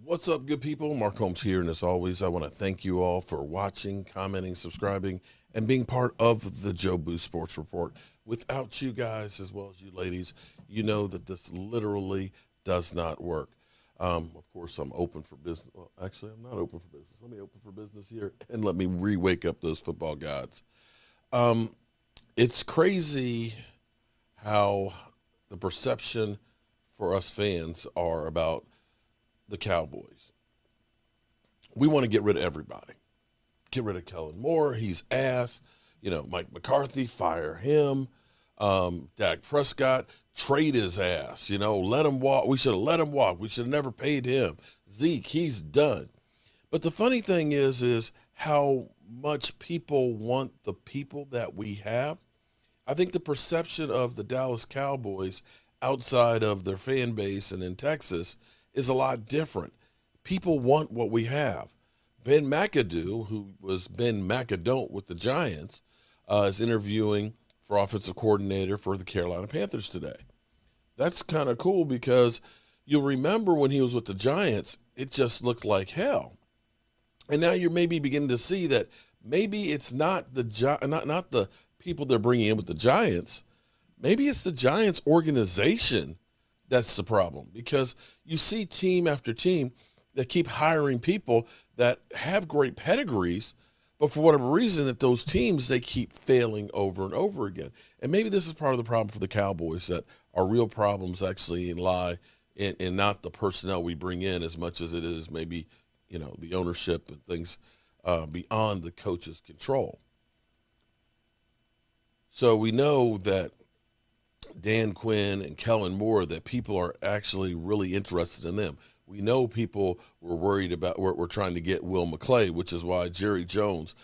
What's up, good people? Mark Holmes here, and as always, I want to thank you all for watching, commenting, subscribing, and being part of the Joe Boo Sports Report. Without you guys, as well as you ladies, you know that this literally does not work. Of course, I'm open for business. Well, actually, I'm not open for business. Let me open for business here, and let me re-wake up those football gods. It's crazy how the perception for us fans are about the Cowboys. We want to get rid of everybody. Get rid of Kellen Moore. He's ass. Mike McCarthy, fire him. Dak Prescott, trade his ass. Let him walk. We should have let him walk. We should have never paid him. Zeke, he's done. But the funny thing is how much people want the people that we have. I think the perception of the Dallas Cowboys outside of their fan base and in Texas is a lot different. People want what we have. Ben McAdoo, who was Ben McAdon't with the Giants, is interviewing for offensive coordinator for the Carolina Panthers today. That's kind of cool because you'll remember when he was with the Giants, it just looked like hell. And now you're maybe beginning to see that maybe it's not not the people they're bringing in with the Giants. Maybe it's the Giants organization that's the problem, because you see team after team that keep hiring people that have great pedigrees, but for whatever reason at those teams, they keep failing over and over again. And maybe this is part of the problem for the Cowboys, that our real problems actually lie in not the personnel we bring in as much as it is maybe, the ownership and things beyond the coach's control. So we know that Dan Quinn and Kellen Moore, that people are actually really interested in them. We know people were worried about, we're trying to get Will McClay, which is why Jerry Jones,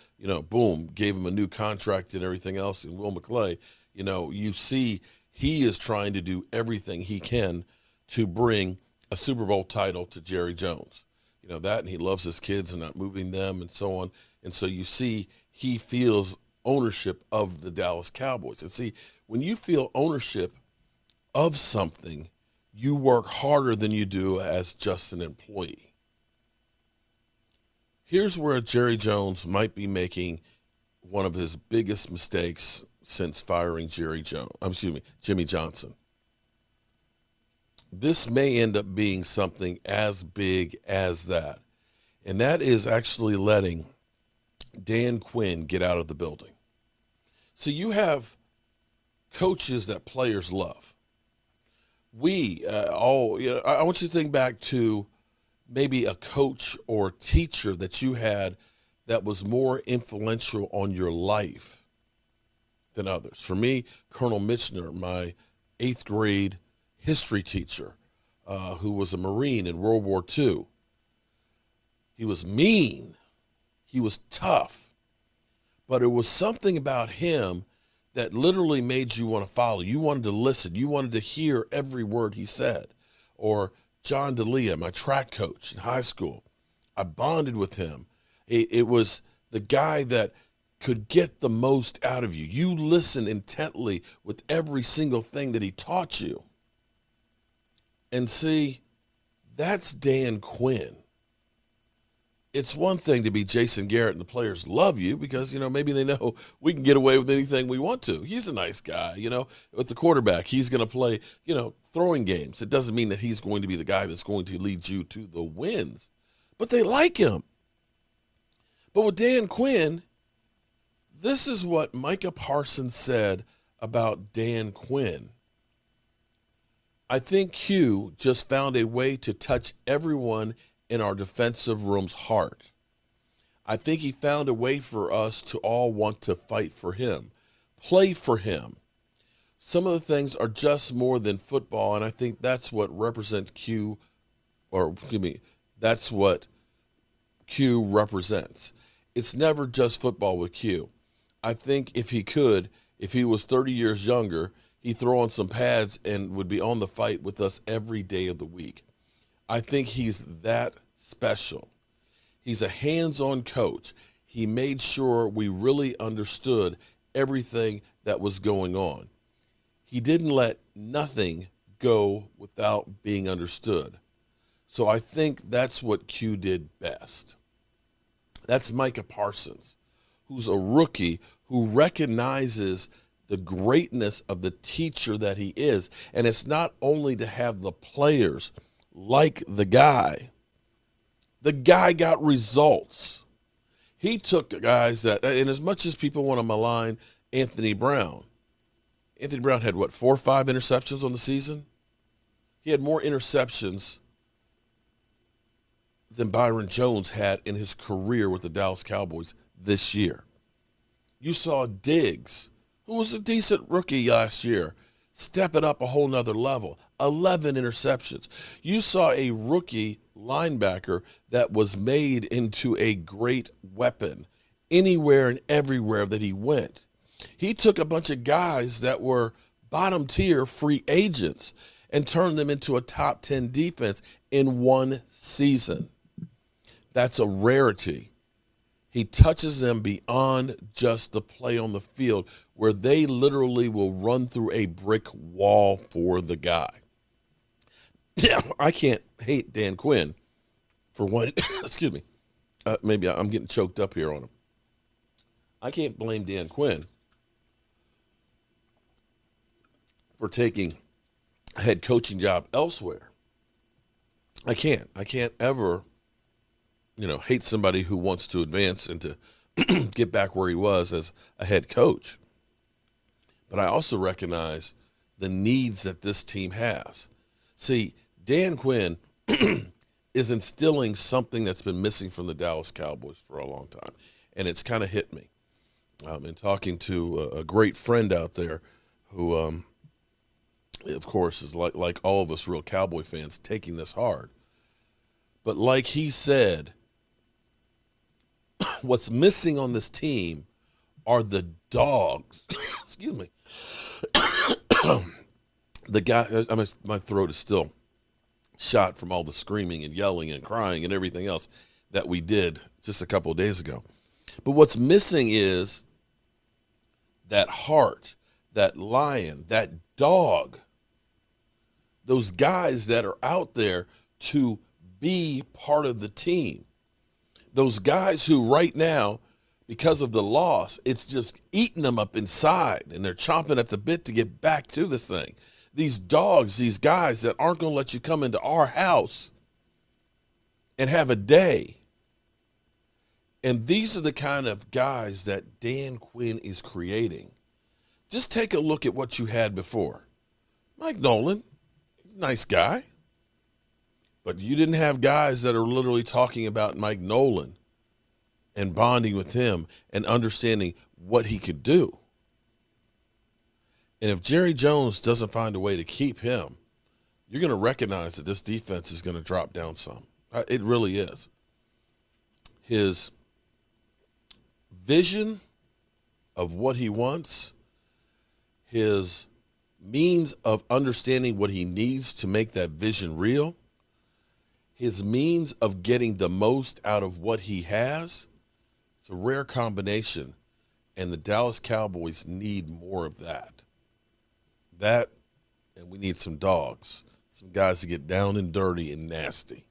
boom, gave him a new contract and everything else. And Will McClay, you see he is trying to do everything he can to bring a Super Bowl title to Jerry Jones. That, and he loves his kids and not moving them and so on. And so you see he feels ownership of the Dallas Cowboys. And see, when you feel ownership of something, you work harder than you do as just an employee. Here's where Jerry Jones might be making one of his biggest mistakes since firing Jimmy Johnson. This may end up being something as big as that. And that is actually letting Dan Quinn get out of the building. So you have coaches that players love. I want you to think back to maybe a coach or teacher that you had that was more influential on your life than others. For me, Colonel Michener, my 8th grade history teacher, who was a Marine in World War II. He was mean. He was tough. But it was something about him that literally made you want to follow. You wanted to listen. You wanted to hear every word he said. Or John D'Elia, my track coach in high school. I bonded with him. It was the guy that could get the most out of you. You listened intently with every single thing that he taught you. And see, that's Dan Quinn. It's one thing to be Jason Garrett and the players love you because, maybe they know we can get away with anything we want to. He's a nice guy, with the quarterback. He's going to play, throwing games. It doesn't mean that he's going to be the guy that's going to lead you to the wins, but they like him. But with Dan Quinn, this is what Micah Parsons said about Dan Quinn. I think Q just found a way to touch everyone in our defensive room's heart. I think he found a way for us to all want to fight for him, play for him. Some of the things are just more than football, and I think that's what that's what Q represents. It's never just football with Q. I think if he was 30 years younger, he'd throw on some pads and would be on the fight with us every day of the week. I think he's that special. He's a hands-on coach. He made sure we really understood everything that was going on. He didn't let nothing go without being understood. So I think that's what Q did best. That's Micah Parsons, who's a rookie who recognizes the greatness of the teacher that he is. And it's not only to have the players like the guy got results. He took guys that, and as much as people want to malign Anthony Brown had, 4 or 5 interceptions on the season? He had more interceptions than Byron Jones had in his career with the Dallas Cowboys this year. You saw Diggs, who was a decent rookie last year, step it up a whole nother level. 11 interceptions. You saw a rookie linebacker that was made into a great weapon anywhere and everywhere that he went. He took a bunch of guys that were bottom tier free agents and turned them into a top 10 defense in one season. That's a rarity. He touches them beyond just the play on the field, where they literally will run through a brick wall for the guy. Yeah, I can't hate Dan Quinn for one. Excuse me. Maybe I'm getting choked up here on him. I can't blame Dan Quinn for taking a head coaching job elsewhere. I can't ever, hate somebody who wants to advance and to get back where he was as a head coach. But I also recognize the needs that this team has. See, Dan Quinn is instilling something that's been missing from the Dallas Cowboys for a long time, and it's kind of hit me. In talking to a great friend out there who, of course, is like all of us real Cowboy fans, taking this hard. But like he said, what's missing on this team are the dogs. Excuse me. The guy, my throat is still shot from all the screaming and yelling and crying and everything else that we did just a couple of days ago. But what's missing is that heart, that lion, that dog, those guys that are out there to be part of the team. Those guys who right now, because of the loss, it's just eating them up inside, and they're chomping at the bit to get back to this thing. These dogs, these guys that aren't going to let you come into our house and have a day. And these are the kind of guys that Dan Quinn is creating. Just take a look at what you had before. Mike Nolan, nice guy. But you didn't have guys that are literally talking about Mike Nolan and bonding with him and understanding what he could do. And if Jerry Jones doesn't find a way to keep him, you're going to recognize that this defense is going to drop down some. It really is. His vision of what he wants, his means of understanding what he needs to make that vision real, his means of getting the most out of what he has, it's a rare combination, and the Dallas Cowboys need more of that. That, and we need some dogs, some guys to get down and dirty and nasty.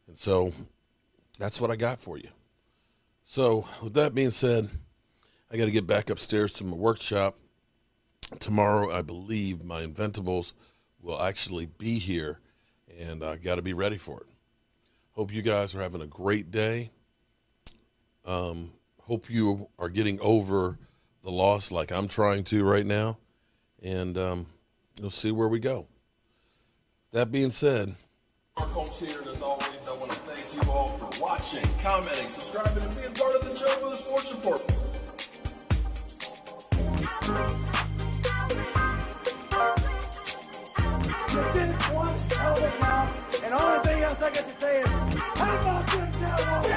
And so that's what I got for you. So with that being said, I got to get back upstairs to my workshop. Tomorrow, I believe my Inventables will actually be here, and I got to be ready for it. Hope you guys are having a great day. Hope you are getting over the loss like I'm trying to right now, and you'll see where we go. That being said, Mark Holmes here, and as always, I want to thank you all for watching, commenting, subscribing, and being part of the Joe Boo Sports Report. You did one hell of a job, and the only thing else I got to say is, how about this, Cowboys?